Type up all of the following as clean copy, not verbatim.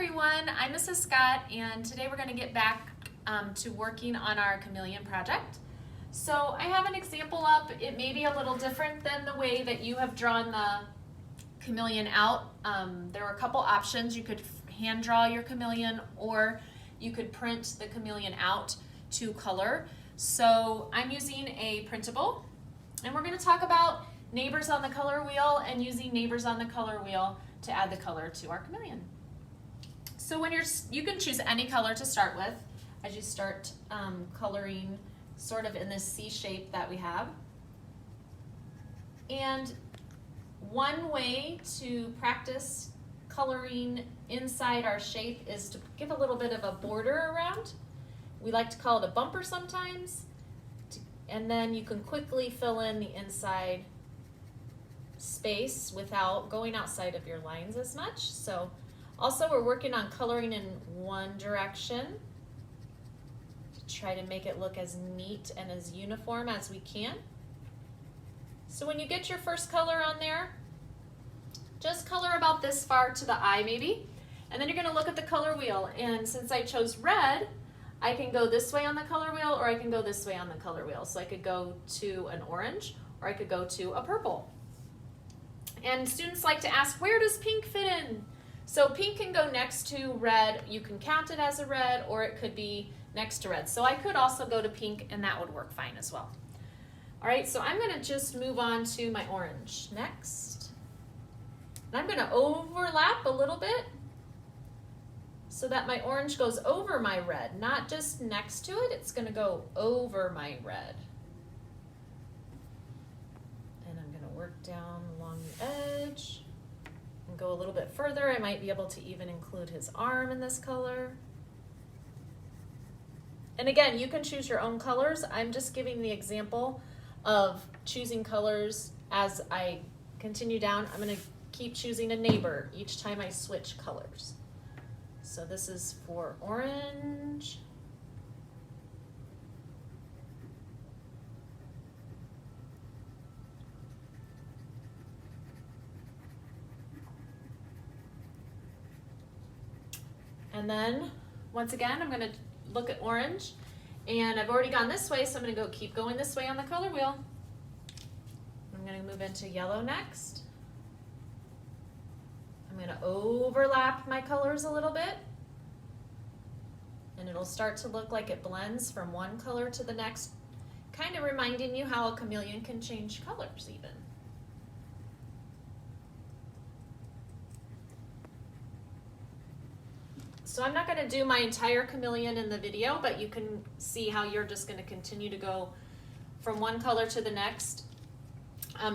everyone, I'm Mrs. Scott, and today we're going to get back to working on our chameleon project. So I have an example up. It may be a little different than the way that you have drawn the chameleon out. There were a couple options. You could hand draw your chameleon, or you could print the chameleon out to color. So I'm using a printable, and we're going to talk about neighbors on the color wheel and using neighbors on the color wheel to add the color to our chameleon. So when you can choose any color to start with as you start coloring sort of in this C shape that we have. And one way to practice coloring inside our shape is to give a little bit of a border around. We like to call it a bumper sometimes. And then you can quickly fill in the inside space without going outside of your lines as much. So also we're working on coloring in one direction to try to make it look as neat and as uniform as we can. So when you get your first color on there, just color about this far to the eye maybe, and then you're going to look at the color wheel, and since I chose red, I can go this way on the color wheel or I can go this way on the color wheel. So I could go to an orange or I could go to a purple. And students like to ask, where does pink fit in? So pink can go next to red. You can count it as a red, or it could be next to red. So I could also go to pink, and that would work fine as well. All right, so I'm going to just move on to my orange next. And I'm going to overlap a little bit so that my orange goes over my red, not just next to it. It's going to go over my red. And I'm going to work down along the edge and go a little bit further. I might be able to even include his arm in this color. And again, you can choose your own colors. I'm just giving the example of choosing colors as I continue down. I'm going to keep choosing a neighbor each time I switch colors. So this is for orange. And then, once again, I'm going to look at orange. And I've already gone this way, so I'm going to keep going this way on the color wheel. I'm going to move into yellow next. I'm going to overlap my colors a little bit. And it'll start to look like it blends from one color to the next, kind of reminding you how a chameleon can change colors even. So I'm not going to do my entire chameleon in the video, but you can see how you're just going to continue to go from one color to the next,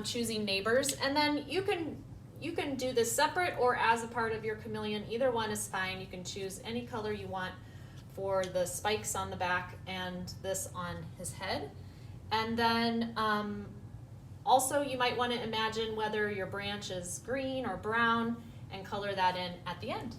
choosing neighbors. And then you can do this separate or as a part of your chameleon. Either one is fine. You can choose any color you want for the spikes on the back and this on his head. And then also you might want to imagine whether your branch is green or brown and color that in at the end.